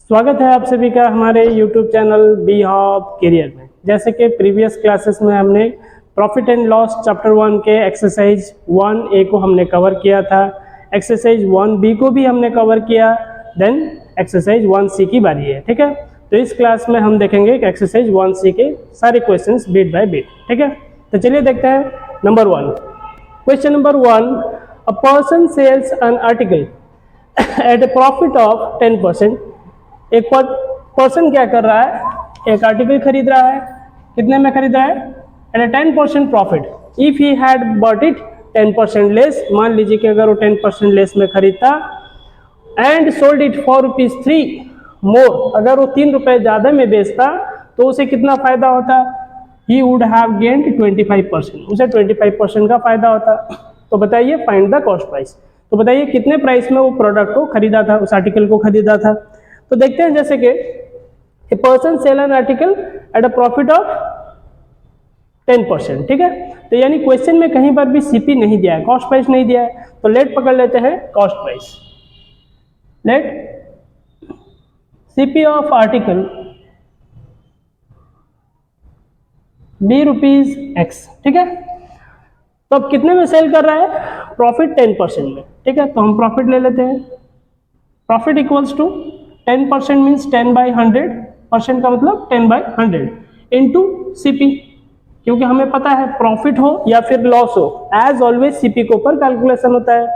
स्वागत है आप सभी का हमारे YouTube चैनल बी हॉब करियर में। जैसे कि प्रीवियस क्लासेस में हमने प्रॉफिट एंड लॉस चैप्टर 1 के एक्सरसाइज 1A को हमने कवर किया था, एक्सरसाइज 1B को भी हमने कवर किया, देन एक्सरसाइज 1C की बारी है। ठीक है, तो इस क्लास में हम देखेंगे कि एक्सरसाइज 1C के सारे क्वेश्चंस बीट बाय बीट। ठीक है, तो चलिए देखते हैं। Number 1, question number 1, a person sells an article at a profit of 10%। एक पर्सन क्या कर रहा है, एक आर्टिकल खरीद रहा है। कितने में खरीद रहा है? At a 10% profit. If he had bought it 10% less, मान लीजिए कि अगर वो 10% लेस में खरीदता, and sold it for ₹3 more, अगर वो 3 रुपए ज्यादा में बेचता तो उसे कितना फायदा होता? ही वुड हैव गेन्ड 25%, उसे 25% का फायदा होता। तो बताइए, फाइंड द कॉस्ट प्राइस। तो बताइए कितने प्राइस में वो प्रोडक्ट को खरीदा था, उस आर्टिकल को खरीदा था। तो देखते हैं, जैसे कि a person sell an article at a profit of 10%। ठीक है, तो यानी क्वेश्चन में कहीं पर भी सीपी नहीं दिया है, कॉस्ट प्राइस नहीं दिया है। तो लेट पकड़ लेते हैं cost price. Let CP of article be ₹X। ठीक है, तो अब कितने में सेल कर रहा है? प्रॉफिट 10% में। ठीक है, तो हम प्रॉफिट ले लेते हैं। प्रॉफिट इक्वल्स टू 10% मीन्स 10/100%, का मतलब 10/100 इंटू सीपी, क्योंकि हमें पता है प्रॉफिट हो या फिर लॉस हो, एज ऑलवेज सीपी के ऊपर कैलकुलेशन होता है।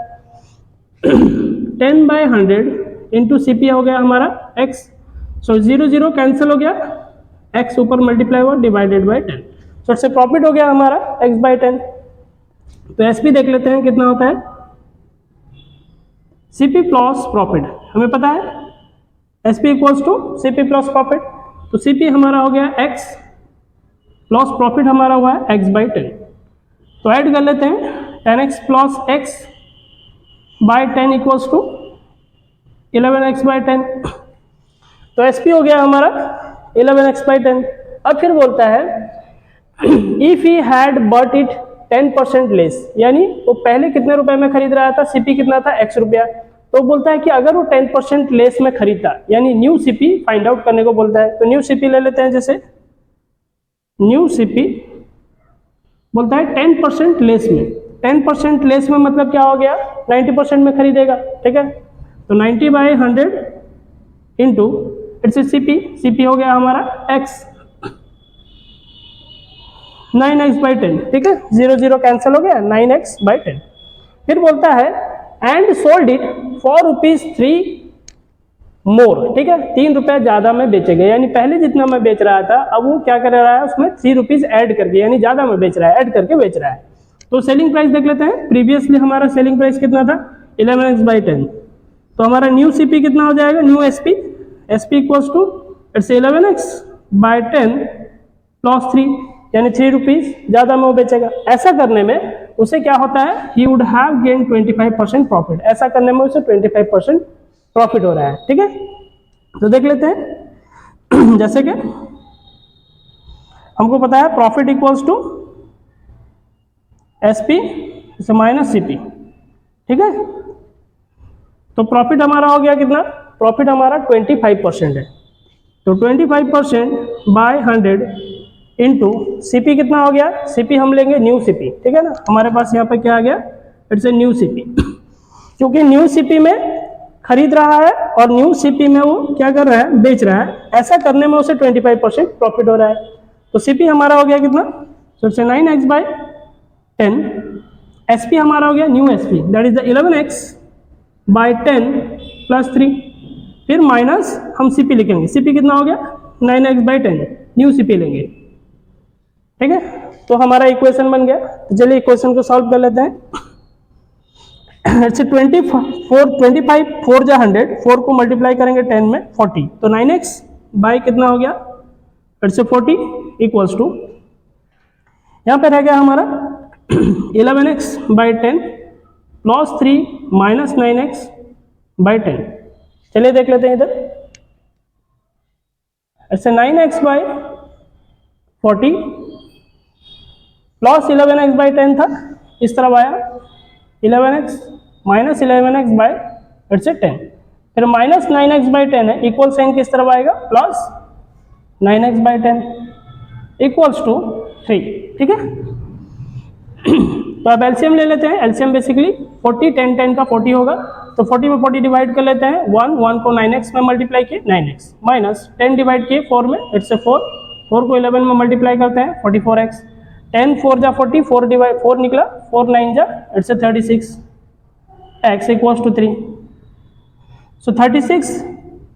10/100 इंटू सीपी हो गया हमारा x। सो 0 कैंसिल हो गया, x ऊपर मल्टीप्लाई हुआ डिवाइडेड बाई 10। सो इससे प्रॉफिट हो गया हमारा x/10। तो एसपी देख लेते हैं कितना होता है। सीपी प्लस प्रॉफिट हमें पता है, SP equals to CP plus profit. तो सीपी हमारा हो गया x प्लस प्रॉफिट हमारा हुआ है x/10। तो ऐड कर लेते हैं, 10x plus x/10 equals to 11x/10। तो एसपी हो गया हमारा 11x/10। अब फिर बोलता है if he had bought it 10% less, यानी वो पहले कितने रुपए में खरीद रहा था, सीपी कितना था? x रुपया। तो बोलता है कि अगर वो 10% लेस में खरीदता, यानी न्यू सीपी फाइंड आउट करने को बोलता है। तो न्यू सीपी ले लेते हैं। जैसे न्यू सीपी बोलता है 10% लेस में। 10% लेस में मतलब क्या हो गया? 90% में खरीदेगा। ठीक है, तो 90/100 इंटू इट्स सीपी, सीपी हो गया हमारा x, 9x/10। ठीक है, 0 कैंसिल हो गया, 9x/10। फिर बोलता है एंड सोल्ड इट फॉर ₹3 मोर। ठीक है, 3 रुपए ज्यादा में बेचेगा, यानी पहले जितना मैं बेच रहा था अब वो क्या कर रहा है, उसमें ₹3 ऐड करके, यानी ज्यादा में बेच रहा है, ऐड करके बेच रहा है। तो सेलिंग प्राइस देख लेते हैं। प्रीवियसली हमारा सेलिंग प्राइस कितना था? 11x/10। तो हमारा न्यू सीपी कितना हो जाएगा? New SP, SP equals to it's 11x/10 plus 3, यानी ₹3 ज्यादा में वो बेचेगा। ऐसा करने में उसे क्या होता है? He would have gain 25% profit. ऐसा करने में उसे 25% प्रॉफिट हो रहा है। ठीक है, तो देख लेते हैं जैसे कि हमको पता है profit equals to SP minus CP. ठीक है, तो प्रॉफिट हमारा हो गया कितना? प्रॉफिट हमारा 25% है। तो 25%/100 इंटू सीपी कितना हो गया? सीपी हम लेंगे न्यू सीपी। ठीक है ना, हमारे पास यहाँ पे क्या आ गया? It's a new CP. क्योंकि न्यू सीपी में खरीद रहा है और न्यू सीपी में वो क्या कर रहा है? बेच रहा है। ऐसा करने में उसे 25% प्रॉफिट हो रहा है। तो सीपी हमारा हो गया कितना? तो इट्स 9x/10। एसपी हमारा हो गया new SP, that is the 11x/10 plus 3। फिर माइनस हम सीपी लिखेंगे। सीपी कितना हो गया? 9x/10, न्यू सीपी लेंगे। ठीक है, तो हमारा इक्वेशन बन गया। तो चलिए इक्वेशन को सॉल्व कर लेते हैं। इट्स 25 4 जा 100, 4 को मल्टीप्लाई करेंगे 10 में 40, तो 9x/ कितना हो गया? इट्स 40 इक्वल्स टू, यहाँ पे रह गया हमारा 11x/10 प्लस 3 माइनस 9x/10। चलिए देख लेते हैं इधर। इट्स 9x/40 प्लस 11x/10 था, इस तरफ आया 11x माइनस 11x/10। फिर माइनस 9x/10 है, इक्वल साइन किस तरफ आएगा, प्लस 9x/10 इक्वल्स टू 3, ठीक है। तो अब एलसीएम ले लेते हैं। एलसीएम बेसिकली 40, 10 10 का 40 होगा, तो 40 में 40 डिवाइड कर लेते हैं, 1 को 9x में मल्टीप्लाई किए 9x, माइनस 10 डिवाइड किए 4 में, इट्स 4 को 11 में मल्टीप्लाई करते हैं 44x, 10 4 जा 40, 4 निकला, 4 9 जा, it's 36, x equals to 3। So 36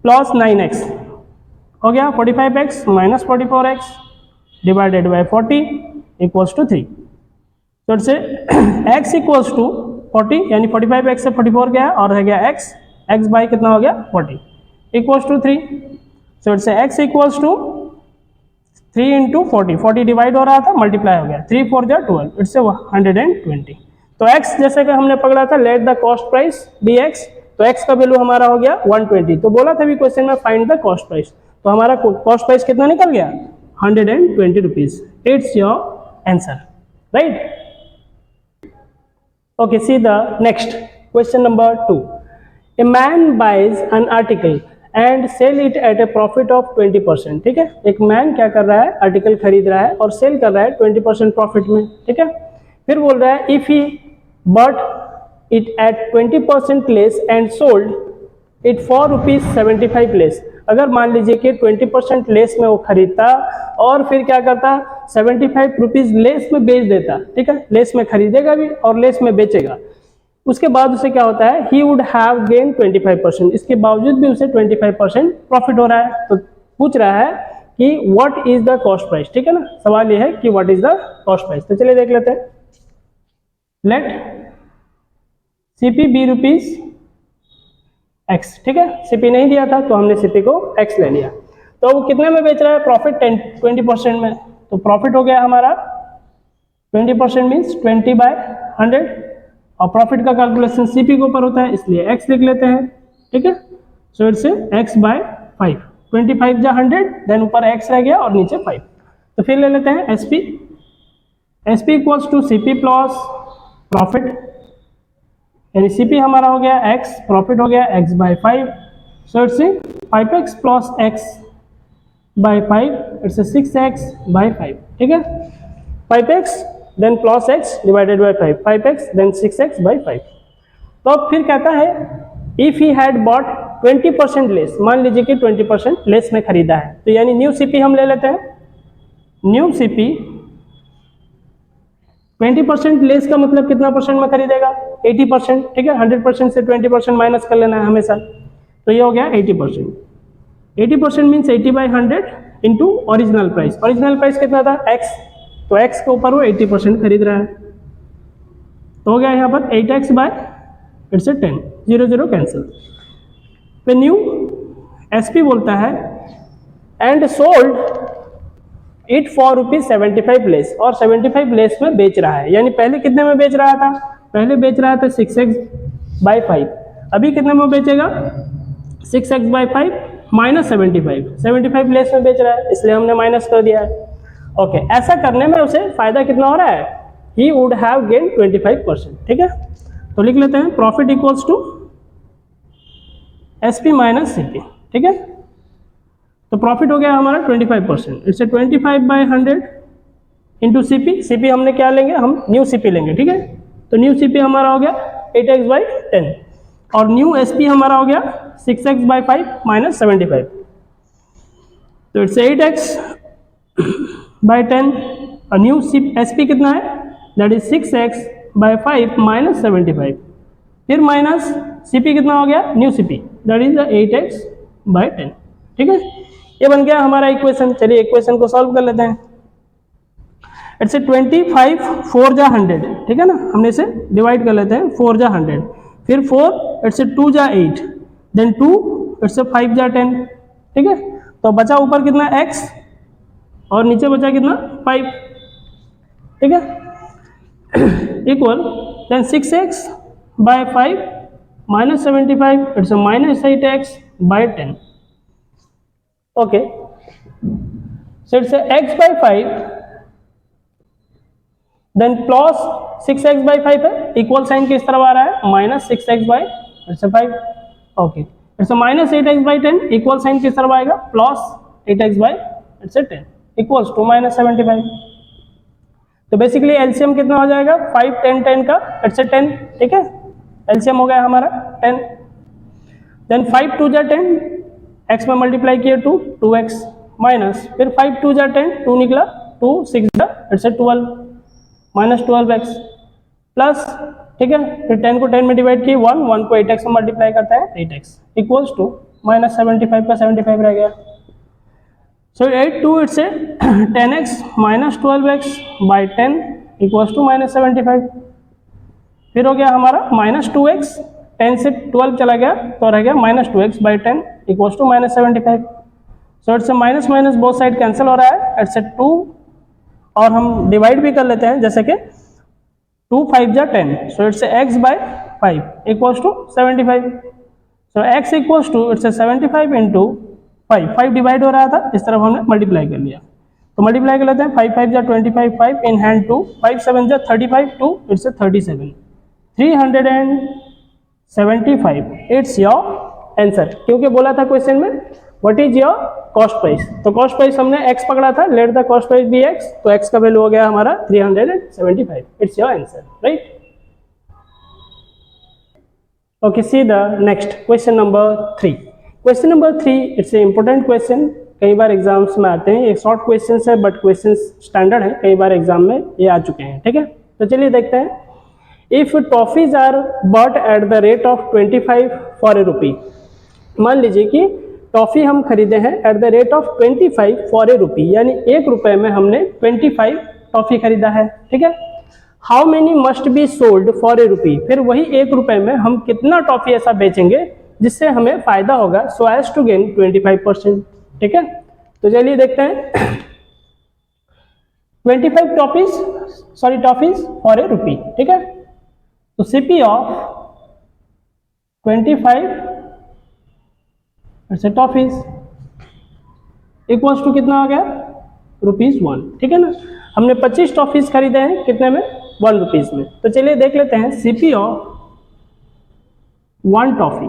plus 9x हो गया 45x minus 44x divided by 40 equals to 3। तो इससे x इक्वल्स टू 40, यानी 45x से 44 गया और रह गया x बाई कितना हो गया 40 इक्वल्स टू 3। सो इससे x equals to 3 into 40 divide हो रहा था, मल्टीप्लाई हो गया, 3 4 जा 12, इट्स 120। तो x जैसे कि हमने पकड़ा था let the cost price be x, तो x का वैल्यू हमारा हो गया 120। तो बोला था भी क्वेश्चन में फाइंड द कॉस्ट प्राइस, तो हमारा कॉस्ट प्राइस कितना निकल गया 120 rupees. It's your answer, right. Okay, see the next question number 2. A man buys an article and sell it at a profit of 20%, ठीक है। एक मैन क्या कर रहा है, आर्टिकल खरीद रहा है और सेल कर रहा है 20% प्रॉफिट में, ठीक है। फिर बोल रहा है if he but it at 20% less and sold it for ₹75 less. अगर मान लीजिए कि 20% लेस में वो खरीदता और फिर क्या करता 75 रुपीज़ लेस में बेच देता, ठीक है। लेस में खरीदेगा भी और लेस में बेचेगा, उसके बाद उसे क्या होता है, ही वुड हैव गेन 25%, इसके बावजूद भी उसे 25% प्रॉफिट हो रहा है। तो पूछ रहा है कि what is the cost price, ठीक है ना। सवाल ये है कि what is the cost price. तो चलिए देख लेते हैं। Let CP be rupees x, ठीक है। सीपी नहीं दिया था तो हमने सीपी को x ले लिया। तो वो कितने में बेच रहा है, प्रॉफिट 20% में, तो प्रॉफिट हो गया हमारा 20% मीन्स 20/100, और प्रॉफिट का कैलकुलेशन सीपी के ऊपर होता है इसलिए x लिख लेते हैं, ठीक है। सो इट्स x/5, 25 जा 100, देन ऊपर x रह गया और नीचे 5। तो फिर ले लेते हैं SP equals to CP plus profit, यानी सीपी हमारा हो गया x, प्रॉफिट हो गया x/5। So it's 5x plus x/5, it's 6x/5, ठीक है। 5x then plus x divided by 5, 5x then 6x/5। तो अब फिर कहता है if he had bought 20% less, मान लीजिए कि 20% लेस में खरीदा है, तो यानी न्यू सीपी हम ले लेते हैं। न्यू सीपी 20% लेस का मतलब कितना परसेंट में खरीदेगा, 80%, ठीक है। 100% से 20% माइनस कर लेना है हमेशा, तो ये हो गया 80%। 80% means 80/100 into original price. Original price कितना था x, तो x के ऊपर वो 80% खरीद रहा है, तो हो गया यहाँ पर 8x/10, 0 0 कैंसिल। फिर न्यू एसपी बोलता है and sold it for ₹75 less, और 75 लेस में बेच रहा है, यानी पहले कितने में बेच रहा था, पहले बेच रहा था 6x/5, अभी कितने में बेचेगा 6x/5 माइनस 75 लेस में बेच रहा है, इसलिए हमने माइनस कर दिया है। ओके, ऐसा करने में उसे फायदा कितना हो रहा है, ही वुड हैव गेन 25%, ठीक है। तो लिख लेते हैं profit equals to SP minus CP, ठीक है। तो प्रॉफिट हो गया हमारा 25%, इट्स 25/100 इंटू सीपी। सीपी हमने क्या लेंगे, हम न्यू सीपी लेंगे, ठीक है। तो न्यू सीपी हमारा हो गया 8x/10 और न्यू एसपी हमारा हो गया 6x/5 माइनस 75, तो इट्स 8x/10 और न्यू एसपी कितना है, दैट इज 6x/5 माइनस 75, फिर माइनस सीपी कितना हो गया, new CP that is 8x/10, ठीक है। ये बन गया हमारा इक्वेशन। चलिए इक्वेशन को सॉल्व कर लेते हैं। इट्स 25 4 जा 100, ठीक है ना, हमने इसे डिवाइड कर लेते हैं, 4 जा 100, फिर 4 इट्स 2 जा 8, देन 2 इट्स 5 जा 10, ठीक है। तो बचा ऊपर कितना x और नीचे बचा कितना 5, ठीक है, equal then 6x/5 minus 75, it's minus 8x/10, okay. So it's x/5 then plus 6x/5 है, इक्वल साइन किस तरफ आ रहा है, minus 6x/5, okay. It's minus 8x/10 equal sign किस तरफ आएगा, plus 8x/10 equals to minus 75। तो बेसिकली एलसीएम कितना हो जाएगा, 5 10 10 का इट्स 10, ठीक है, एलसीएम हो गया हमारा 10। देन 5 2 जा 10, एक्स में मल्टीप्लाई किया 2 2x माइनस, फिर 5 2 जा 10, 2 निकला, 2 6 जा इट्स 12 माइनस 12x प्लस, ठीक है, फिर 10 को 10 में डिवाइड किए 1 1 को 8x में मल्टीप्लाई करता है 8x इक्वल्स टू माइनस 75 का 75 रह गया। So 8 2 it's 10x minus 12x by 10 equals to minus 75। फिर हो गया हमारा माइनस 2x, 10 से 12 चला गया तो रह गया minus 2x by 10 equals to minus 75। So it's minus minus both side cancel हो रहा है, इट्स 2 और हम डिवाइड भी कर लेते हैं, जैसे कि 2 5 जा 10, so it's x by 5 equals to 75। So x equals to it's 75 into 5, 5 divide हो रहा था, इस तरफ हमने मल्टीप्लाई कर लिया, तो मल्टीप्लाई कर लेते हैं, 5 5 जा 25, 5 इन हैंड 2, 5 7 जा 35, 2 इट्स 37, 375 इट्स योर आंसर। क्योंकि बोला था क्वेश्चन में what is your cost price, तो कॉस्ट प्राइस हमने x पकड़ा था, let the cost price be x, तो x का वैल्यू हो गया हमारा 375, it's your answer, right. Okay, see the next question number 3। Question number 3 it's a important question, कई बार एग्जाम्स में आते हैं, एक शॉर्ट क्वेश्चन है बट क्वेश्चन स्टैंडर्ड है, कई बार एग्जाम में ये आ चुके हैं, ठीक है। तो चलिए देखते हैं। If toffees are bought at the rate of 25 for a rupee, मान लीजिए कि टॉफी हम खरीदे हैं at the rate of 25 for a rupee, यानी 1 रुपए में हमने 25 टॉफी खरीदा है, ठीक है। How many must be sold for a rupee, फिर वही 1 रुपए में हम कितना टॉफी ऐसा बेचेंगे जिससे हमें फायदा होगा, सो एज टू गेन 25%, ठीक है। तो चलिए देखते हैं। 25 टॉफीज फॉर ए रुपी, ठीक है। तो सीपी ऑफ 25 ऐसे टॉफीज इक्वल्स टू कितना आ गया, ₹1, ठीक है ना। हमने 25 टॉफीज खरीदे हैं, कितने में, 1 रुपीज में। तो चलिए देख लेते हैं सीपी ऑफ 1 टॉफी,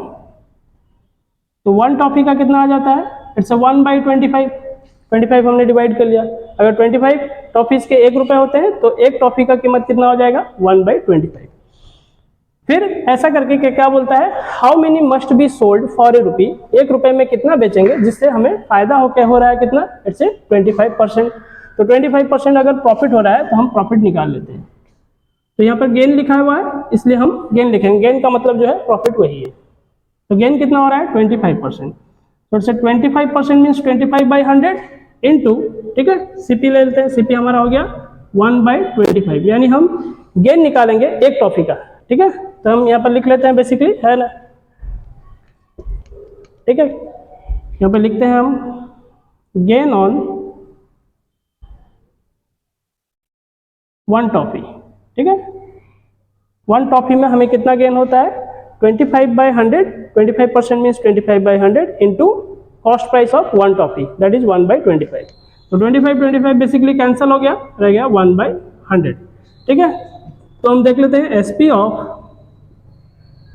तो 1 टॉफी का कितना आ जाता है, इट्स 1/25, 25 हमने डिवाइड कर लिया। अगर 25 टॉफीज के 1 रुपए होते हैं तो 1 टॉफी का कीमत कितना हो जाएगा, 1/25। फिर ऐसा करके क्या बोलता है, how many must be sold for a rupee, 1 रुपए में कितना बेचेंगे जिससे हमें फायदा हो रहा है, कितना, इट्स 25%। तो 25% अगर प्रॉफिट हो रहा है तो हम प्रॉफिट निकाल लेते हैं। तो यहाँ पर गेन लिखा हुआ है इसलिए हम गेन लिखेंगे, गेन का मतलब जो है प्रॉफिट वही है। तो गेन कितना हो रहा है, 25%, तो इट्स 25% मीन्स 25/100 इंटू, ठीक है, सीपी ले लेते हैं, सीपी हमारा हो गया 1/25, यानी हम गेन निकालेंगे 1 टॉफी का, ठीक है। तो हम यहाँ पर लिख लेते हैं बेसिकली, है ना, ठीक है। यहाँ पर लिखते हैं हम गेन ऑन 1 टॉफी, ठीक है। 1 टॉफी में हमें कितना गेन होता है, 25/100, 25% means 25/100 into cost price of 1 toffee, that is 1/25। तो 25 बेसिकली कैंसिल हो गया, रह गया 1/100, ठीक है। तो हम देख लेते हैं एसपी ऑफ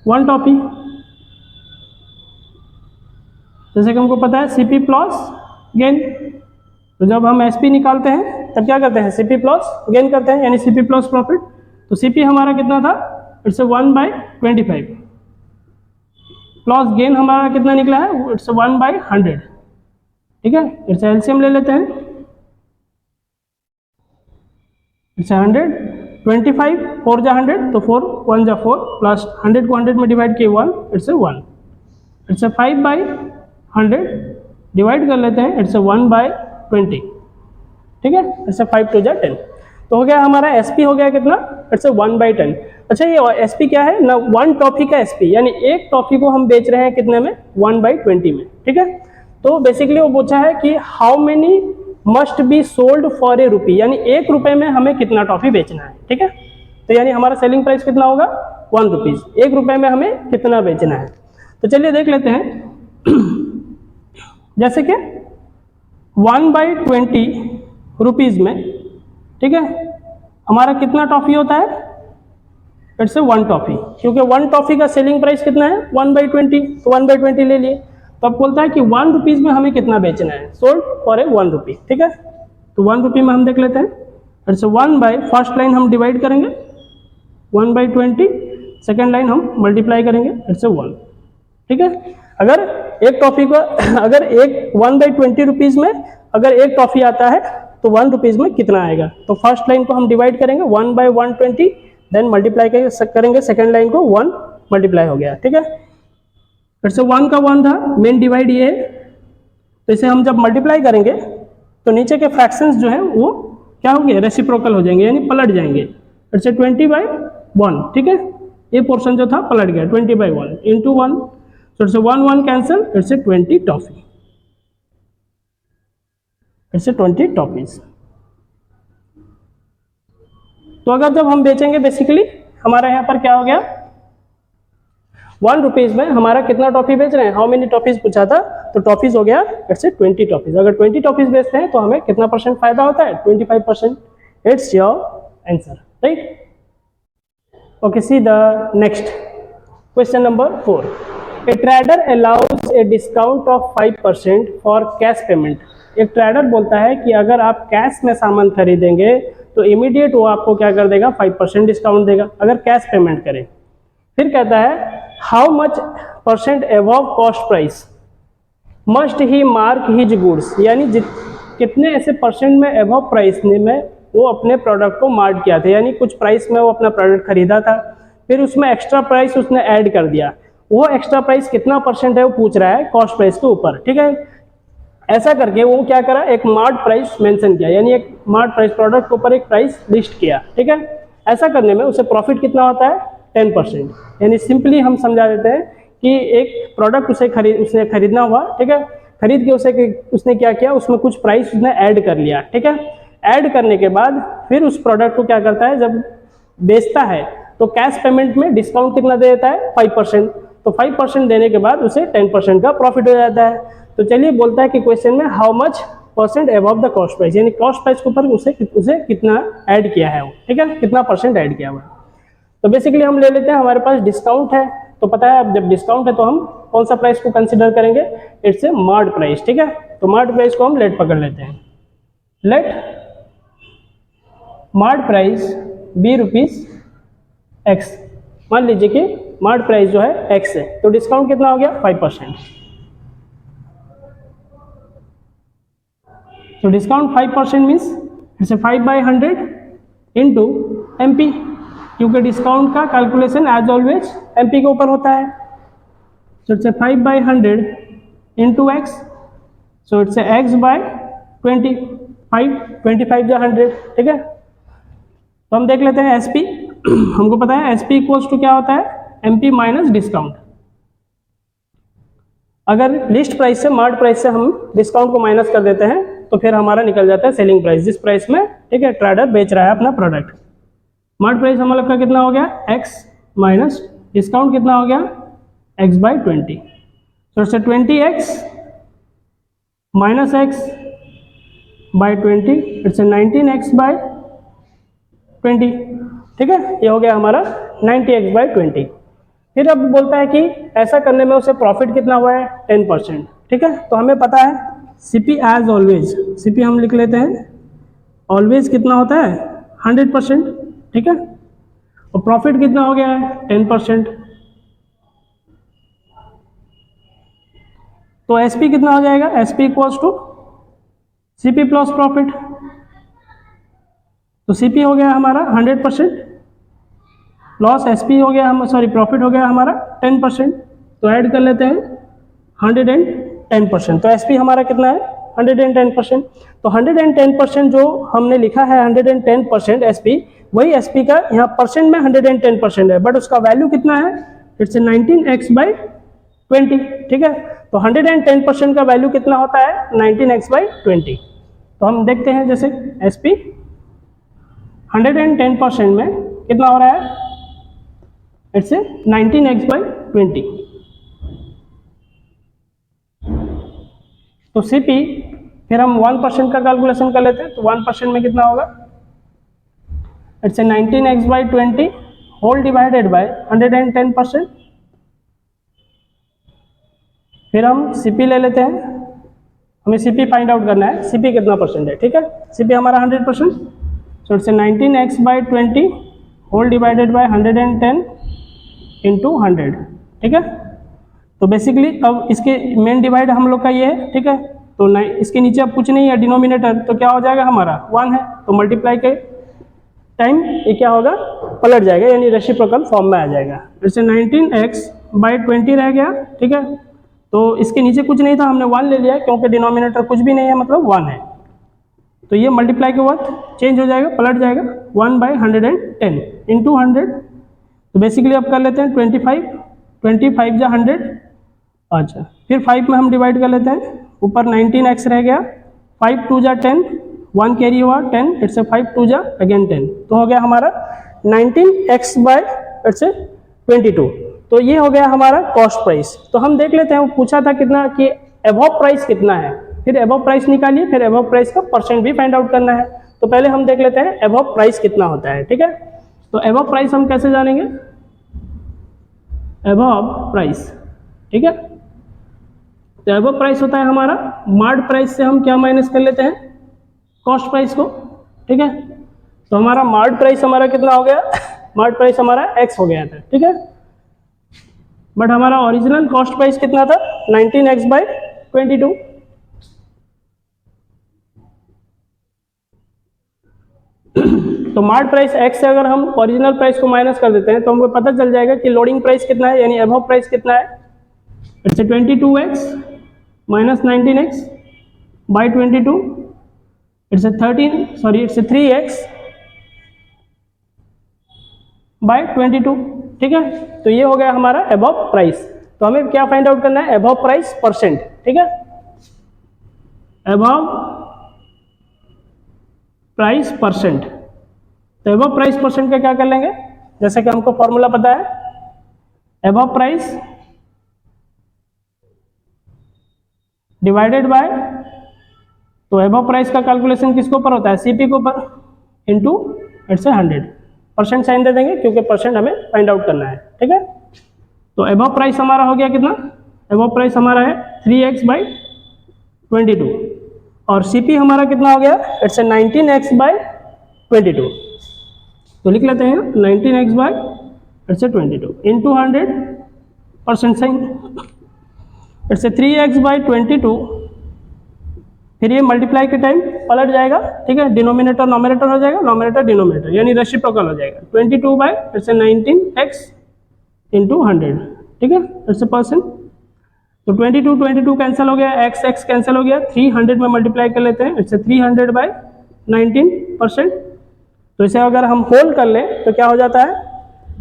1 टॉफी, जैसे कि हमको पता है सीपी प्लस गेन, तो जब हम एसपी निकालते हैं तब क्या करते हैं, सीपी प्लस गेन करते हैं, यानी सीपी प्लस प्रॉफिट। तो सीपी हमारा कितना था, इट्स 1/25 प्लस गेन हमारा कितना निकला है, इट्स 1/100, ठीक है। इट्स एलसीएम ले लेते हैं, इट्स 100, 25 4 जा 100, तो 4 1 जा 4 प्लस 100 को 100 में डिवाइड किए 1, इट्स 1, इट्स 5/100 डिवाइड कर लेते हैं, इट्स 1/20, ठीक है। इट्स 5 2 जा 10, तो हो गया हमारा एसपी हो गया कितना, इट्स 1/10। अच्छा, ये एसपी क्या है ना, 1 टॉफी का एसपी, यानी 1 टॉफी को हम बेच रहे हैं कितने में, 1/20 में, ठीक है। तो बेसिकली वो पूछा है कि how many must be sold for a rupee, यानी 1 रुपए में हमें कितना टॉफी बेचना है, ठीक है। तो यानी हमारा सेलिंग प्राइस कितना होगा, 1 रुपीज, 1 रुपए में हमें कितना बेचना है। तो चलिए देख लेते हैं, जैसे कि 1/20 रुपीज में, ठीक है, हमारा कितना टॉफी होता है, इट्स ए 1 टॉफी, क्योंकि 1 टॉफी का सेलिंग प्राइस कितना है 1/20, तो 1/20 ले लिए। तो अब बोलता है कि 1 रुपीज़ में हमें कितना बेचना है, सोल्ड फॉर ए 1 रुपी, ठीक है। तो 1 रुपी में हम देख लेते हैं, इट्स 1 बाई फर्स्ट लाइन हम डिवाइड करेंगे 1/20, सेकेंड लाइन हम मल्टीप्लाई करेंगे, इट्स 1, ठीक है। अगर एक टॉफी को अगर एक 1/20 रुपीज़ में अगर एक टॉफी आता है तो 1 रुपीज़ में कितना आएगा, तो फर्स्ट लाइन को हम डिवाइड करेंगे 1/120, देन मल्टीप्लाई करेंगे सेकेंड लाइन को 1 मल्टीप्लाई हो गया, ठीक है। फिर से 1 का 1 था, मेन डिवाइड ये है, तो इसे हम जब मल्टीप्लाई करेंगे तो नीचे के फ्रैक्शंस जो है वो क्या होंगे, रेसिप्रोकल हो जाएंगे, यानी पलट जाएंगे। फिर से 20/1, ठीक है, ये पोर्शन जो था पलट गया, 20/1 इंटू 1, तो it's 1 cancel, it's 20 toffee, it's 20 toffees. तो अगर जब हम बेचेंगे बेसिकली हमारा यहाँ पर क्या हो गया, 1 रुपीज़ में हमारा कितना टॉफी बेच रहे हैं, हाउ मेनी टॉफीज पूछा था, तो टॉफीज हो गया इट्स 20 टॉफीज। अगर 20 टॉफीज बेचते हैं तो हमें कितना परसेंट फायदा होता है, 25%। It's your answer, right. Okay, see the next question number 4। A trader allows a discount of 5% for cash payment. एक ट्रेडर बोलता है कि अगर आप कैश में सामान खरीदेंगे तो इमीडिएट वो आपको क्या कर देगा, 5% डिस्काउंट देगा अगर कैश पेमेंट करें। फिर कहता है how much percent above cost price must he mark his goods, यानी कितने ऐसे परसेंट में अबव प्राइस में वो अपने प्रोडक्ट को मार्क किया था, यानी कुछ प्राइस में वो अपना प्रोडक्ट खरीदा था, फिर उसमें एक्स्ट्रा प्राइस उसने ऐड कर दिया, वो एक्स्ट्रा प्राइस कितना परसेंट है वो पूछ रहा है कॉस्ट प्राइस के ऊपर, ठीक है। ऐसा करके वो क्या करा, एक मार्क प्राइस मेंशन किया, यानी एक मार्क प्राइस प्रोडक्ट के ऊपर एक प्राइस लिस्ट किया, ठीक है। ऐसा करने में उसे प्रॉफिट कितना होता है, 10%। यानी सिंपली हम समझा देते हैं कि एक प्रोडक्ट उसने खरीदना हुआ, ठीक है, खरीद के उसने क्या किया, उसमें कुछ प्राइस उसने ऐड कर लिया, ठीक है। ऐड करने के बाद फिर उस प्रोडक्ट को क्या करता है, जब बेचता है तो कैश पेमेंट में डिस्काउंट कितना दे देता है, 5%। तो 5% देने के बाद उसे 10% का प्रॉफिट हो जाता है। तो चलिए बोलता है कि क्वेश्चन में how much percent above the cost price, यानी कॉस्ट प्राइस के ऊपर उसे कितना ऐड किया है वो, ठीक है, कितना परसेंट ऐड किया हुआ है। तो बेसिकली हम ले लेते हैं, हमारे पास डिस्काउंट है तो पता है अब जब डिस्काउंट है तो हम कौन सा प्राइस को कंसिडर करेंगे, इट्स ए मार्ट प्राइस, ठीक है। तो मार्ट प्राइस को हम लेट पकड़ लेते हैं, let marked price be rupees x. मान लीजिए कि मार्ट प्राइस जो है एक्स है, तो डिस्काउंट कितना हो गया, 5%। तो discount 5% means it's 5/100 into MP, क्योंकि डिस्काउंट का कैलकुलेशन एज ऑलवेज MP के ऊपर होता है। So it's 5/100 into x, so it's x/20, 25 जो 100, ठीक है। तो हम देख लेते हैं SP, हमको पता है SP इक्वल्स टू क्या होता है, MP माइनस डिस्काउंट। अगर लिस्ट प्राइस से मार्ट प्राइस से हम डिस्काउंट को माइनस कर देते हैं तो फिर हमारा निकल जाता है सेलिंग प्राइस, जिस प्राइस में, ठीक है, ट्रेडर बेच रहा है अपना प्रोडक्ट। मार्ट प्राइस हम लोग का कितना हो गया, x माइनस डिस्काउंट कितना हो गया, x/20। तो इससे 20x minus x/20, it's 19x/20, ठीक है। ये हो गया हमारा 90x/20। फिर अब बोलता है कि ऐसा करने में उसे प्रॉफिट कितना हुआ है, 10%, ठीक है। तो हमें पता है CP एज ऑलवेज, CP हम लिख लेते हैं, ऑलवेज कितना होता है 100%, ठीक है। और प्रॉफिट कितना हो गया है 10%। तो SP कितना हो जाएगा, SP equals to CP plus profit. तो CP हो गया हमारा 100%, लॉस SP हो गया, हम सॉरी प्रॉफिट हो गया हमारा 10%। तो ऐड कर लेते हैं 110%। तो SP हमारा कितना है 110%। तो 110% जो हमने लिखा है 110% SP, वही SP का यहाँ परसेंट में 110% है, बट उसका वैल्यू कितना है, इट्स 19x/20, ठीक है। तो 110% का वैल्यू कितना होता है, 19x/20। तो हम देखते हैं जैसे SP 110% में कितना हो रहा है, इट्स 19x/20। तो CP फिर हम 1% का कैलकुलेशन कर लेते हैं, तो 1% में कितना होगा, it's 19x/20 whole divided by 110%। फिर हम CP ले लेते हैं, हमें CP फाइंड आउट करना है, CP कितना परसेंट है, ठीक है। CP हमारा 100%, so it's 19x/20 whole divided by 110 into 100, ठीक है। तो बेसिकली अब इसके मेन डिवाइड हम लोग का ये है, ठीक है। तो इसके नीचे अब कुछ नहीं है डिनोमिनेटर, तो क्या हो जाएगा हमारा 1 है, तो मल्टीप्लाई के टाइम ये क्या होगा, पलट जाएगा, यानी रेसिप्रोकल फॉर्म में आ जाएगा। जैसे 19x/20 रह गया, ठीक है। तो इसके नीचे कुछ नहीं था, हमने 1 ले लिया क्योंकि डिनोमिनेटर कुछ भी नहीं है, मतलब 1 है। तो ये मल्टीप्लाई के बाद चेंज हो जाएगा, पलट जाएगा, 1/110 इंटू 100। तो बेसिकली अब कर लेते हैं 25 जा 100, अच्छा फिर 5 में हम डिवाइड कर लेते हैं, ऊपर 19x रह गया, 5 2 जा 10, 1 कैरी हुआ 10, इट्स 5 2 जा अगेन 10, तो हो गया हमारा 19x/22। तो ये हो गया हमारा कॉस्ट प्राइस। तो हम देख लेते हैं, वो पूछा था कितना कि एबव प्राइस कितना है, फिर एबव प्राइस निकालिए, फिर एबव प्राइस का परसेंट भी फाइंड आउट करना है। तो पहले हम देख लेते हैं एबव प्राइस कितना होता है, ठीक है। तो एबव प्राइस हम कैसे जानेंगे, एबव प्राइस, ठीक है। तो एबव प्राइस होता है हमारा मार्ड प्राइस से हम क्या माइनस कर लेते हैं, कॉस्ट प्राइस को, ठीक है। तो हमारा मार्ड प्राइस हमारा कितना हो गया, मार्ड प्राइस हमारा x हो गया था, ठीक है। बट हमारा ओरिजिनल कॉस्ट प्राइस कितना था, 19x/22। तो मार्ड प्राइस x से अगर हम ओरिजिनल प्राइस को माइनस कर देते हैं तो हमको पता चल जाएगा कि लोडिंग प्राइस कितना है, यानी एबव प्राइस कितना है। It's 22x minus 19x/22, it's 3x/22, ठीक है। तो ये हो गया हमारा एबव प्राइस। तो हमें क्या फाइंड आउट करना है, एबव प्राइस परसेंट, ठीक है। एबव प्राइस परसेंट, तो एबव प्राइस परसेंट का क्या कर लेंगे, जैसे कि हमको फॉर्मूला पता है, एबव प्राइस डिवाइडेड बाय, तो एबव प्राइस का कैलकुलेशन किसके ऊपर होता है, CP के ऊपर, इंटू इट्स 100, परसेंट साइन दे देंगे क्योंकि परसेंट हमें फाइंड आउट करना है, ठीक है। तो एबव प्राइस हमारा हो गया कितना, एबव प्राइस हमारा है 3x/22, और CP हमारा कितना हो गया, इट्स 19x/22। तो लिख लेते हैं 19x/22 into 100, percent sign, it's 3x/22। फिर ये मल्टीप्लाई के टाइम पलट जाएगा, ठीक है, डिनोमिनेटर नॉमिनेटर हो जाएगा, नॉमिनेटर डिनोमिनेटर, यानी रेसिप्रोकल हो जाएगा, 22/19x इंटू 100, ठीक है, इट्स परसेंट। तो 22 कैंसिल हो गया, x कैंसिल हो गया, 300 में मल्टीप्लाई कर लेते हैं, इट्स 300/19%। तो इसे अगर हम होल कर लें तो क्या हो जाता है,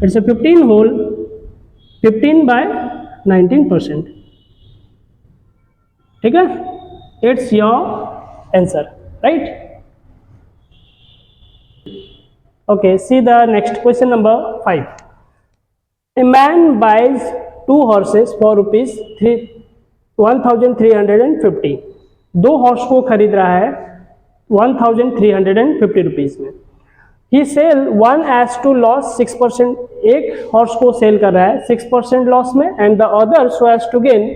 इट्स 15 होल 15/19%, ठीक है। It's your answer, right. Okay, see the next question number 5। A man buys 2 horses for rupees 1350। 2 horse को खरीद रहा है 1350 रुपीज में। He sell one as to loss 6%, एक हॉर्स को सेल कर रहा है 6% लॉस में, and the other so as to gain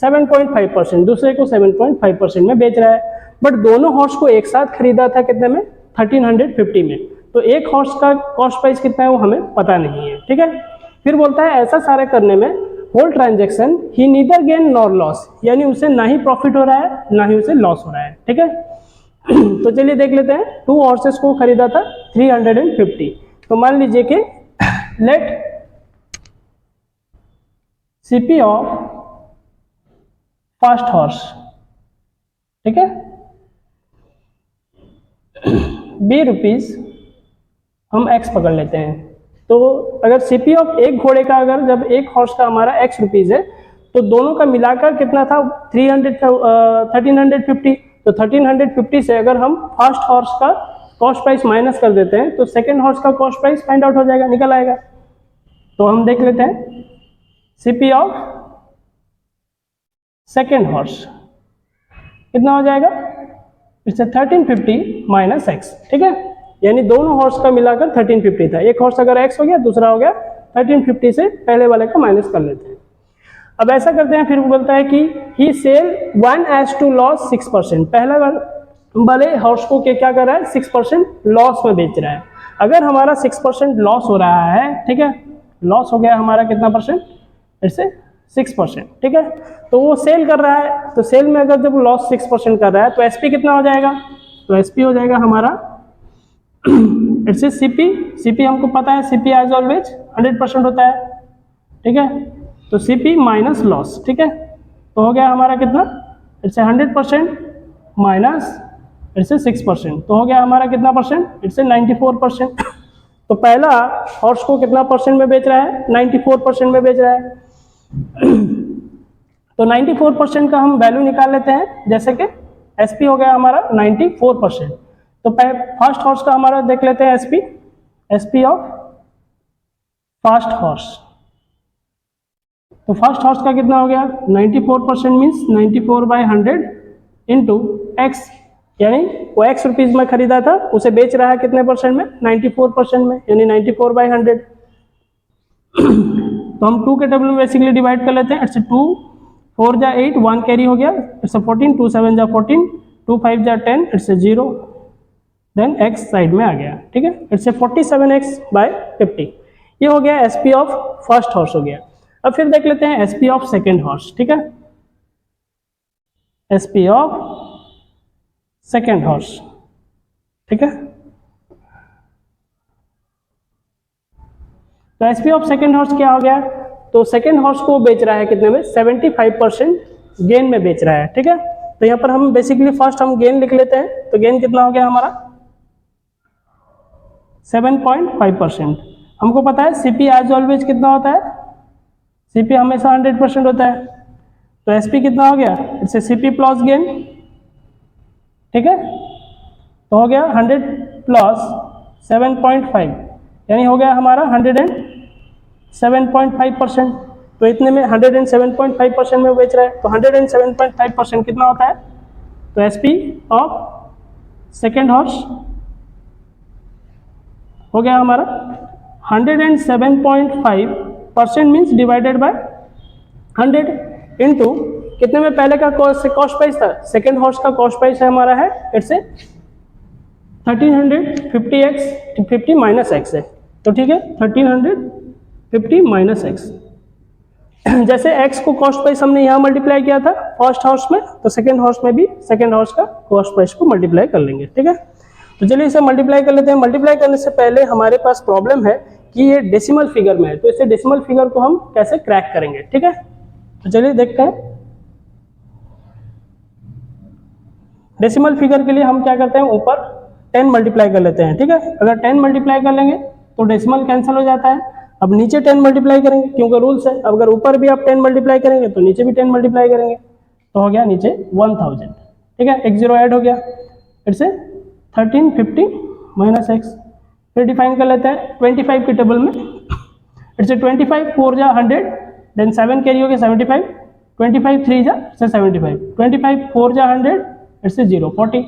7.5%, दूसरे को 7.5% में बेच रहा है। बट दोनों हॉर्स को एक साथ खरीदा था कितने में, 1350 में। तो एक हॉर्स का कॉस्ट प्राइस कितना है वो हमें पता नहीं है, ठीक है। फिर बोलता है ऐसा सारे करने में होल ट्रांजेक्शन ही नीदर गेन नॉर लॉस, यानी उसे ना ही प्रॉफिट हो रहा है ना ही उसे लॉस हो रहा है, ठीक है। तो चलिए देख लेते हैं, 2 हॉर्सेस को खरीदा था 350। तो मान लीजिए कि let CP of first horse, ठीक है, B रुपीज, हम x पकड़ लेते हैं। तो अगर CP ऑफ एक घोड़े का, अगर जब एक हॉर्स का हमारा x रुपीज है, तो दोनों का मिलाकर कितना था 1350। तो 1350 से अगर हम फर्स्ट हॉर्स का कॉस्ट प्राइस माइनस कर देते हैं तो सेकेंड हॉर्स का कॉस्ट प्राइस फाइंड आउट हो जाएगा, निकल आएगा। तो हम देख लेते हैं CP ऑफ सेकेंड हॉर्स कितना हो जाएगा, इट्स 1350 माइनस x, ठीक है, यानी दोनों हॉर्स का मिलाकर 1350 था। एक हॉर्स अगर x हो गया, दूसरा हो गया 1350 से पहले वाले का माइनस कर लेते हैं। अब ऐसा करते हैं, फिर वो बोलता है कि ही सेल 1 as to लॉस 6%। पहला वाले हॉर्स को क्या कर रहा है, 6% लॉस में बेच रहा है। अगर हमारा 6% लॉस हो रहा है, ठीक है, लॉस हो गया हमारा कितना परसेंट, इससे 6%, ठीक है, तो वो सेल कर रहा है। तो सेल में अगर जब लॉस 6% कर रहा है तो एसपी कितना हो जाएगा, तो एसपी हो जाएगा हमारा इससे सीपी हमको पता है, सीपी एज ऑलवेज 100% होता है, ठीक है, तो सीपी माइनस लॉस, ठीक है, तो हो गया हमारा कितना, इससे 100% माइनस इससे 6%, तो हो गया हमारा कितना परसेंट, इससे 94%। तो पहला हॉर्स को कितना परसेंट में बेच रहा है, 94% में बेच रहा है। तो 94% का हम वैल्यू निकाल लेते हैं, जैसे कि एसपी हो गया हमारा 94%। तो फर्स्ट हॉर्स का हमारा देख लेते हैं एसपी ऑफ फर्स्ट हॉर्स। तो फर्स्ट हॉर्स का कितना हो गया, 94% मीन्स 94/100 इंटू एक्स, यानी वो x रुपीज में खरीदा था, उसे बेच रहा है कितने परसेंट में, 94% में, यानी 94/100। तो हम 2 के टेबल में बेसिकली डिवाइड कर लेते हैं। इट्स 2 4 जा 8, 1 कैरी हो गया, इट्स 14, 2 7 जा 14, 2 5 जा 10, इट्स 0, देन x साइड में आ गया, ठीक है, इट्स 47x/50। ये हो गया एसपी ऑफ फर्स्ट हॉर्स हो गया। अब फिर देख लेते हैं एसपी ऑफ सेकेंड हॉर्स, ठीक है, एसपी ऑफ सेकेंड हॉर्स, ठीक है। तो एसपी ऑफ सेकेंड हॉर्स क्या हो गया, तो सेकेंड हॉर्स को बेच रहा है कितने में, 75% गेन में बेच रहा है, ठीक है। तो यहाँ पर हम बेसिकली फर्स्ट हम गेन लिख लेते हैं। तो गेन कितना हो गया हमारा 7.5%। हमको पता है सीपी एज ऑलवेज कितना होता है, सीपी हमेशा 100% होता है। तो एसपी कितना हो गया, इससे सीपी प्लस गेन, ठीक है, तो हो गया 100 प्लस 7.5, यानी हो गया हमारा 107.5%। तो इतने में 107.5% में बेच रहा है। तो 107.5% कितना होता है, तो एसपी ऑफ सेकेंड हॉर्स हो गया हमारा 107.5% मीन्स डिवाइडेड बाय 100 इंटू कितने में, पहले का कॉस्ट प्राइस था, सेकेंड हॉर्स का कॉस्ट प्राइस है हमारा है इट्स 1350x 50 माइनस एक्स है, तो ठीक है 1350 माइनस एक्स। जैसे x को कॉस्ट प्राइस हमने यहाँ मल्टीप्लाई किया था फर्स्ट हॉर्स में, तो सेकेंड हॉर्स में भी सेकेंड हॉर्स का कॉस्ट प्राइस को मल्टीप्लाई कर लेंगे, ठीक है। तो चलिए इसे मल्टीप्लाई कर लेते हैं। मल्टीप्लाई करने से पहले हमारे पास प्रॉब्लम है कि ये डेसिमल फिगर में है, तो इसे डेसिमल फिगर को हम कैसे क्रैक करेंगे, ठीक है। तो चलिए देखते हैं। डेसिमल फिगर के लिए हम क्या करते हैं, ऊपर 10 मल्टीप्लाई कर लेते हैं, ठीक है। अगर 10 मल्टीप्लाई कर लेंगे तो डेसिमल कैंसिल हो जाता है। अब नीचे 10 मल्टीप्लाई करेंगे क्योंकि रूल्स है। अब अगर ऊपर भी आप 10 मल्टीप्लाई करेंगे तो नीचे भी 10 मल्टीप्लाई करेंगे, तो हो गया नीचे 1000, ठीक है, एक जीरो ऐड हो गया, फिर से 1350 माइनस एक्स। फिर डिफाइन कर लेते हैं 25 के टेबल में। इट्स 25 4 जा 100, देन 7 कैरी हो गया 75, 25 3 जा 75, 25 4 जा 100, इट्स 0 40,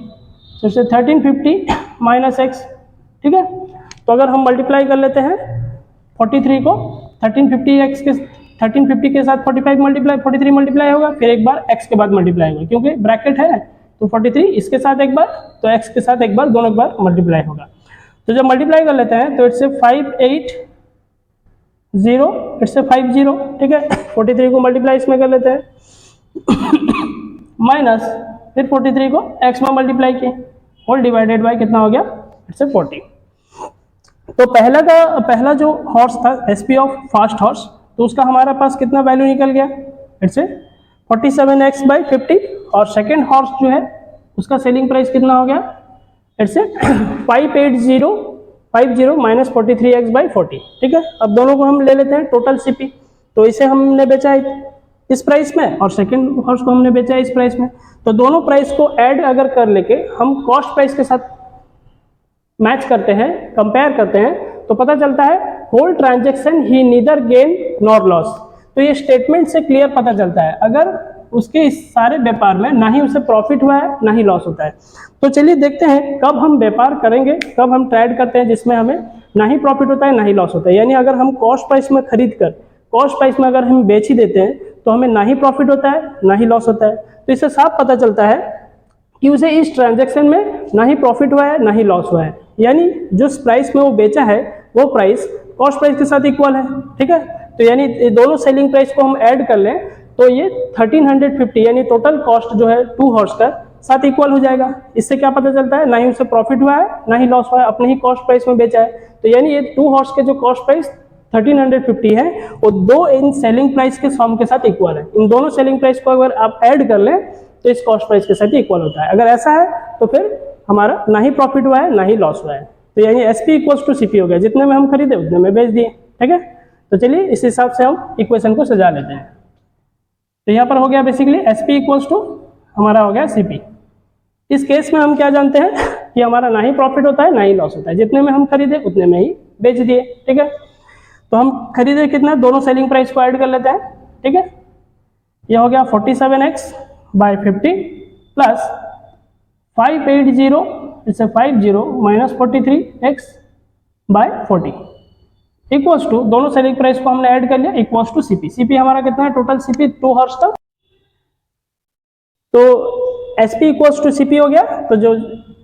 तो इससे 1350 माइनस एक्स, ठीक है। तो अगर हम मल्टीप्लाई कर लेते हैं 43 को 1350 के साथ 45 मल्टीप्लाई 43 मल्टीप्लाई होगा, फिर एक बार x के बाद मल्टीप्लाई होगा क्योंकि ब्रैकेट है, तो 43 इसके साथ एक बार, तो x के साथ एक बार, दोनों एक बार मल्टीप्लाई होगा। तो जब मल्टीप्लाई कर लेते हैं तो इट्स 580, इट्स 50, ठीक है। 43 को मल्टीप्लाई इसमें कर लेते हैं माइनस फिर 43 को x में मल्टीप्लाई किए, होल डिवाइडेड बाय कितना हो गया, इट्स 40। तो पहला जो हॉर्स था एसपी ऑफ फास्ट हॉर्स, तो उसका हमारा पास कितना वैल्यू निकल गया, इट्स 47x/50। और सेकेंड हॉर्स जो है उसका सेलिंग प्राइस कितना हो गया, इट्स 580 माइनस 43x/40, ठीक है। अब दोनों को हम ले लेते हैं टोटल सीपी। तो इसे हमने बेचा इस प्राइस में और सेकेंड हॉर्स को हमने बेचा इस प्राइस में। तो दोनों प्राइस को ऐड अगर कर लेके हम कॉस्ट प्राइस के साथ मैच करते हैं, कंपेयर करते हैं, तो पता चलता है होल ट्रांजैक्शन ही नीदर गेन नॉर लॉस। तो ये स्टेटमेंट से क्लियर पता चलता है, अगर उसके इस सारे व्यापार में ना ही उसे प्रॉफिट हुआ है ना ही लॉस होता है। तो चलिए देखते हैं कब हम व्यापार करेंगे, कब हम ट्रेड करते हैं जिसमें हमें ना ही प्रॉफिट होता है ना ही लॉस होता है। यानी अगर हम कॉस्ट प्राइस में खरीद कर कॉस्ट प्राइस में अगर हम बेच ही देते हैं तो हमें ना ही प्रॉफिट होता है ना ही लॉस होता है। तो इससे साफ पता चलता है कि उसे इस ट्रांजैक्शन में ना ही प्रॉफिट हुआ है ना ही लॉस हुआ है। यानी जो प्राइस में वो बेचा है वो प्राइस कॉस्ट प्राइस के साथ इक्वल है, ठीक है। तो यानी दोनों सेलिंग प्राइस को हम ऐड कर लें तो ये 1350 यानी टोटल कॉस्ट जो है 2 हॉर्स का साथ इक्वल हो जाएगा। इससे क्या पता चलता है, ना ही उसे प्रॉफिट हुआ है ना ही लॉस हुआ है, अपने ही कॉस्ट प्राइस में बेचा है। तो यानी ये 2 हॉर्स के जो कॉस्ट प्राइस 1350 है वो दो इन सेलिंग प्राइस के सम के साथ इक्वल है। इन दोनों सेलिंग प्राइस को अगर आप ऐड कर लें तो इस कॉस्ट प्राइस के साथ इक्वल होता है। अगर ऐसा है तो फिर हमारा ना ही प्रॉफिट हुआ है ना ही लॉस हुआ है। तो यानी एसपी इक्वल्स टू सीपी हो गया, जितने में हम खरीदे उतने में बेच दिए, ठीक है। तो चलिए इस हिसाब से हम इक्वेशन को सजा लेते हैं। तो यहाँ पर हो गया बेसिकली एसपी इक्वल्स टू हमारा हो गया सीपी। इस केस में हम क्या जानते हैं कि हमारा ना ही प्रॉफिट होता है ना ही लॉस होता है, जितने में हम खरीदे उतने में ही बेच दिए, ठीक है। तो हम खरीदे कितना, दोनों सेलिंग प्राइस को ऐड कर लेते हैं, ठीक है। ये हो गया 47x बाय 50 प्लस 580 it's 50 minus 43x by 40 equals to, दोनों सेलिंग प्राइस को हमने ऐड कर लिया, इक्वल्स टू सीपी। सीपी हमारा कितना है, टोटल सीपी 2 हॉर्स का। तो एसपी इक्वल्स टू सीपी हो गया। तो जो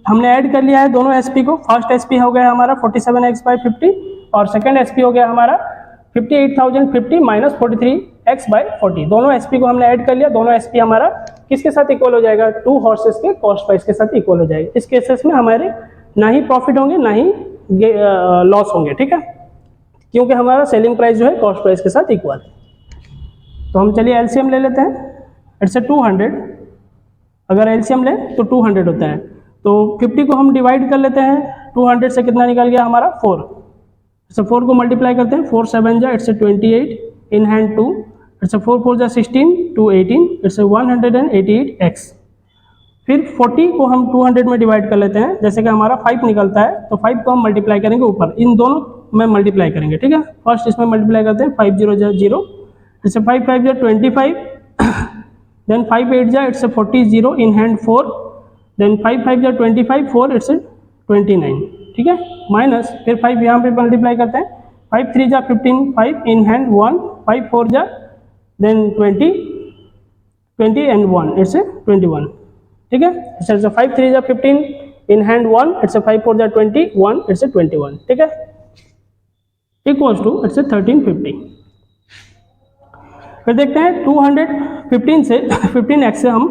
हमने ऐड कर लिया है दोनों एसपी को, फर्स्ट एसपी हो गया हमारा 47x बाय 50 और सेकंड एसपी हो गया हमारा 58,050 माइनस 43x बाय 40। दोनों एसपी को हमने ऐड कर लिया, दोनों एसपी हमारा किसके साथ इक्वल हो जाएगा, 2 हॉर्सेस के कॉस्ट प्राइस के साथ इक्वल हो जाएगा। इस केसेस में हमारे ना ही प्रॉफिट होंगे ना ही लॉस होंगे, ठीक है, क्योंकि हमारा सेलिंग प्राइस जो है कॉस्ट प्राइस के साथ इक्वल है। तो हम चलिए एलसीएम ले लेते हैं, इट्स 200। अगर एलसीएम लें तो 200 होता है। तो 50 को हम डिवाइड कर लेते हैं, 200 से कितना निकल गया हमारा 4। इट्स 4 को मल्टीप्लाई करते हैं, 4 7 जा इट्स 28 इन हैंड 2 इट्स 4 4 जा 16 2 18 इट्स 188x। फिर 40 को हम 200 में डिवाइड कर लेते हैं, जैसे कि हमारा 5 निकलता है तो 5 को हम मल्टीप्लाई करेंगे ऊपर, इन दोनों में मल्टीप्लाई करेंगे, ठीक है। फर्स्ट इसमें मल्टीप्लाई करते हैं, 5 0 जा 0 इट्स 5 5 जा 25 देन 5 8 जा इट्स 40 इन हैंड 4 देन 5 5 जा 25 4 इट्स 29, ठीक है। माइनस फिर 5 यहाँ पे मल्टीप्लाई करते हैं, 5 3 जा 15 5 इन हैंड 1 5 4 जा देन 20 20 एंड 1 इट्स 21, ठीक है। इट्स 5 3 जा 15 इन हैंड 1 इट्स 5 4 जा 20 1 इट्स 21, ठीक है, इक्वल्स टू इट्स 1350। फिर देखते हैं 215 से 15x से हम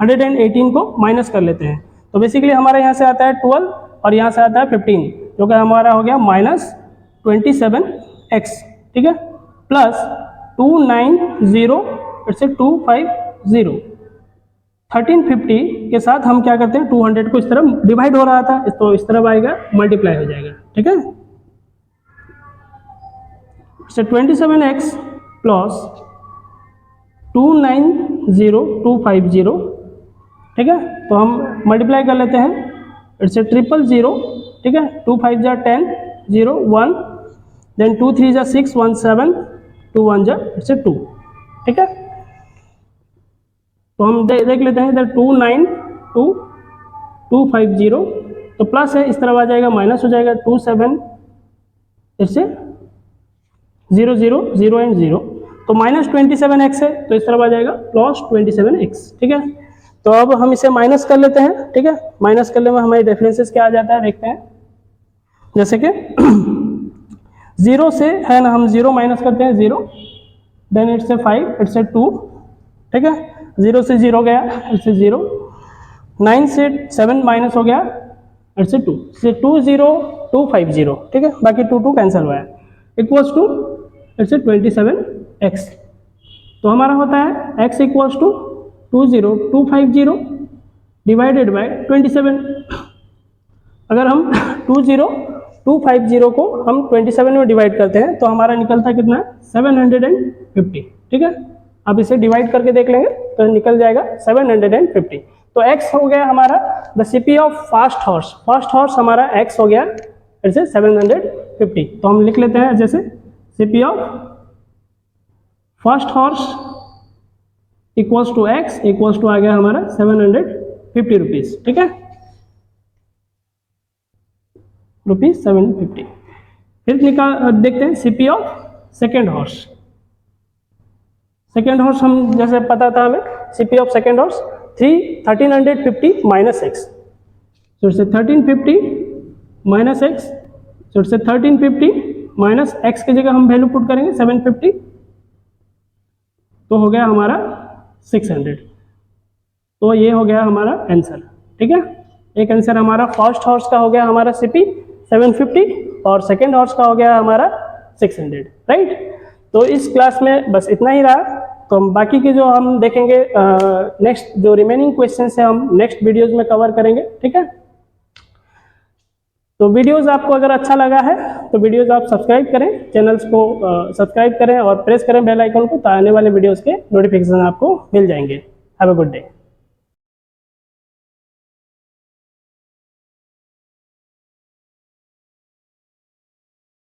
118 को माइनस कर लेते हैं। तो बेसिकली हमारे यहाँ से आता है 12 और यहाँ से आता है 15, जो कि हमारा हो गया माइनस 27x, ठीक है, प्लस 290 इट्स 250। 1350 के साथ हम क्या करते हैं, 200 को इस तरफ डिवाइड हो रहा था तो इस तरफ आएगा मल्टीप्लाई हो जाएगा, ठीक है। इट्स 27x प्लस 290,250, ठीक है। तो हम मल्टीप्लाई कर लेते हैं, इट्स 000, ठीक है, 2 5 जा 10 0 1 देन 2 3 जा 6 1 7 2 1 जा इट्स 2, ठीक है। तो हम देख लेते हैं इधर 292,250 तो प्लस है, इस तरफ आ जाएगा माइनस हो जाएगा 27 इट्स 0 0 0 एंड 0 तो माइनस 27x है तो इस तरफ आ जाएगा प्लस 27x, ठीक है। तो अब हम इसे माइनस कर लेते हैं, ठीक है। माइनस करने में हमारे डिफरेंसेस क्या आ जाता है देखते हैं, जैसे कि 0 से है ना, हम 0 माइनस करते हैं 0 देन इट्स 5 इट्स 2, ठीक है। 0 से 0 गया इट्स 0, 9 से 7 माइनस हो गया इट्स 2 से 20250, ठीक है, बाकी 2 2 कैंसिल हुआ है, इक्वल्स टू इट्स 27x। तो हमारा होता है x equals to 20250 divided by 27। अगर हम 20250 को हम 27 में डिवाइड करते हैं तो हमारा निकलता है कितना, 750, ठीक है। अब इसे डिवाइड करके देख लेंगे तो निकल जाएगा 750। तो x हो गया हमारा the CP of first horse, first horse हमारा x हो गया इट्स 750। तो हम लिख लेते हैं जैसे CP of first horse equals to X equals to आ गया हमारा 750 रुपीज़, ठीक है, रुपीज़ 750। फिर देखते हैं CP of second horse. Second horse हम जैसे पता था हमें, CP of second horse 1350 minus x, so it's 1350 minus x, so it's 1350 minus x की जगह हम वैल्यू पुट करेंगे 750, तो हो गया हमारा 600। तो ये हो गया हमारा आंसर, ठीक है। एक आंसर हमारा फर्स्ट हॉर्स का हो गया हमारा सीपी 750 और सेकेंड हॉर्स का हो गया हमारा 600, राइट। तो इस क्लास में बस इतना ही रहा। तो हम बाकी के जो हम देखेंगे नेक्स्ट जो रिमेनिंग क्वेश्चंस है हम नेक्स्ट वीडियोस में कवर करेंगे, ठीक है। तो वीडियोस आपको अगर अच्छा लगा है तो वीडियोस आप सब्सक्राइब करें, चैनल्स को सब्सक्राइब करें और प्रेस करें बेल आइकन को, तो आने वाले वीडियोस के नोटिफिकेशन आपको मिल जाएंगे। Have a good day.